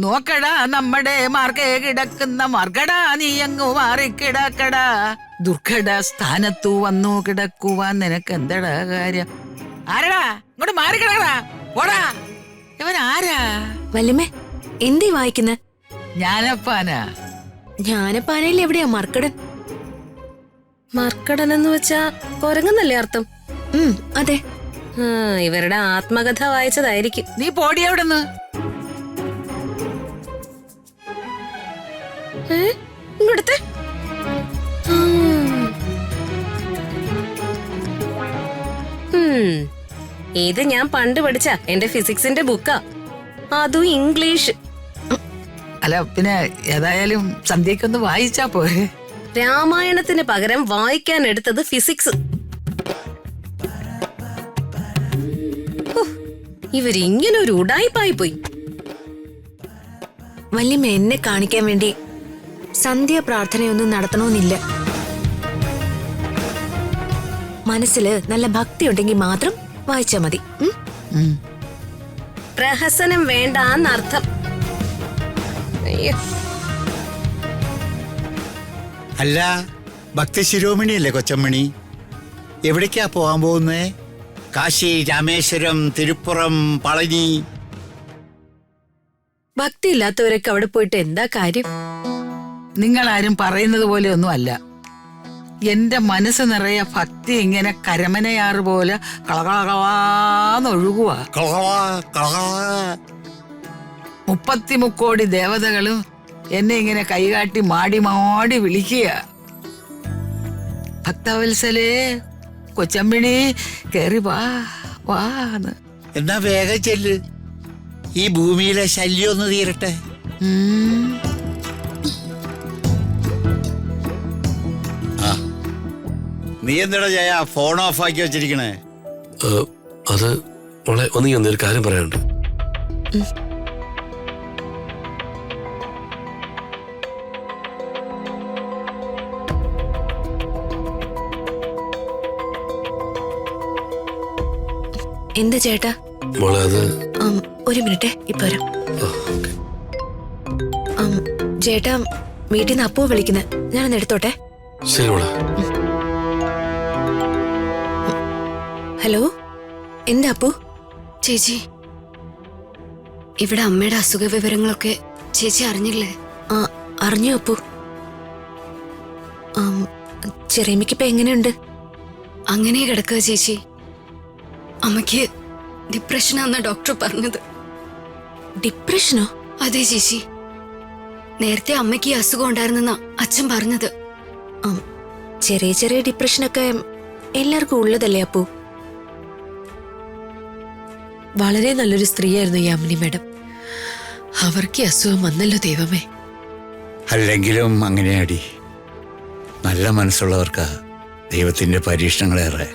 നോക്കടാ നമ്മുടെ മാർഗേ കിടക്കുന്ന മർഗടാ നീ അങ്ങ് മാറിക്കിടക്കടാ. ദുർഘട സ്ഥാനത്തു വന്നു കിടക്കുവാൻ നിനക്ക് എന്തടാ കാര്യം? ആരടാ ഇങ്ങോട്ട് മാറിക്കിടക്കടാ, ഓടാ. ഇവൻ ആരാ? വല്യമ്മേ, എന്തീ വായിക്കുന്നെ? ജ്ഞാനപ്പാനാ. ജ്ഞാനപ്പാനയിൽ എവിടെയാ മർക്കടൻ? മർക്കടൻ എന്ന് വെച്ചാ കൊരങ്ങന്നല്ലേ അർത്ഥം? അതെ. ഇവരുടെ ആത്മകഥ വായിച്ചതായിരിക്കും. നീ പോടി എവിടെന്ന്? ഇങ്ങോട്ടത്തെ ഇത് ഞാൻ പണ്ട് പഠിച്ച എന്റെ ഫിസിക്സിന്റെ ബുക്കാ, അതും ഇംഗ്ലീഷ്. അല്ല പിന്നെ ഏതായാലും സന്ധ്യക്കൊന്ന് വായിച്ചാ പോരെ. രാമായണത്തിന് പകരം വായിക്കാൻ എടുത്തത് ഫിസിക്സ്. ഇവരിങ്ങനെ ഒരു ഉടായിപ്പായി പോയി. വല്യമ്മ എന്നെ കാണിക്കാൻ വേണ്ടി സന്ധ്യ പ്രാർത്ഥനയൊന്നും നടത്തണമെന്നില്ല. മനസ്സില് നല്ല ഭക്തി ഉണ്ടെങ്കിൽ മാത്രം വായിച്ചാ മതി. പ്രഹസനം വേണ്ടാന്നർത്ഥം. അല്ല, ഭക്തി ശിരോമണിയല്ലേ കൊച്ചമ്മണി? എവിടേക്കാ പോകാൻ പോകുന്നേ? കാശി, രാമേശ്വരം, തിരുപ്പുറം, പളനി? ഭക്തി ഇല്ലാത്തവരൊക്കെ അവിടെ പോയിട്ട് എന്താ കാര്യം? നിങ്ങളാരും പറയുന്നത് പോലെ ഒന്നും അല്ല. എന്റെ മനസ്സ് നിറയെ ഭക്തി ഇങ്ങനെ കരമനയാറ് പോലെ കളകളകളാന്നൊഴുകുക. 33 ദേവതകളും എന്നെ ഇങ്ങനെ കൈകാട്ടി മാടി മാടി വിളിക്കുക. ഭക്തവത്സലേ, കൊച്ചമ്പിണി കേറി വാ വാന്ന്. എന്നാ വേഗം ചെല്ല്, ഈ ഭൂമിയിലെ ശല്യം ഒന്ന് തീരട്ടെ. നീ എന്താ ജയ ഫോൺ ഓഫ് ആക്കി വെച്ചിരിക്കണേ? അത് മോളെ ഒരു കാര്യം പറയാനുണ്ട്. എന്താ ചേട്ടാ? മോളെ അത് ഒരു മിനിറ്റ്, ഇപ്പൊ വരാം. ചേട്ടാ, വീട്ടിൽ നിന്ന് അപ്പു വിളിക്കുന്നത്, ഞാനൊന്ന് എടുത്തോട്ടെ. ശരി മോളെ. ഹലോ, എന്താ അപ്പു? ചേച്ചി, ഇവിടെ അമ്മയുടെ അസുഖ വിവരങ്ങളൊക്കെ ചേച്ചി അറിഞ്ഞില്ലേ? അറിഞ്ഞു അപ്പു. ചെറിയമ്മയ്ക്കിപ്പോ എങ്ങനെയുണ്ട്? അങ്ങനെ കിടക്കുക ചേച്ചി. അമ്മയ്ക്ക് ഡിപ്രഷനാന്നാ ഡോക്ടർ പറഞ്ഞത്. ഡിപ്രഷനോ? അതെ ചേച്ചി, നേരത്തെ അമ്മയ്ക്ക് അസുഖം ഉണ്ടായിരുന്നെന്നാ അച്ഛൻ പറഞ്ഞത്. ചെറിയ ചെറിയ ഡിപ്രഷനൊക്കെ എല്ലാവർക്കും ഉള്ളതല്ലേ അപ്പു? വളരെ നല്ലൊരു സ്ത്രീയായിരുന്നു യാമിനി മാഡം. അവർക്ക് അസുഖം വന്നല്ലോ ദൈവമേ. അല്ലെങ്കിലും അങ്ങനെയാടി, നല്ല മനസ്സുള്ളവർക്കാ ദൈവത്തിന്റെ പരീക്ഷണങ്ങളേറെ.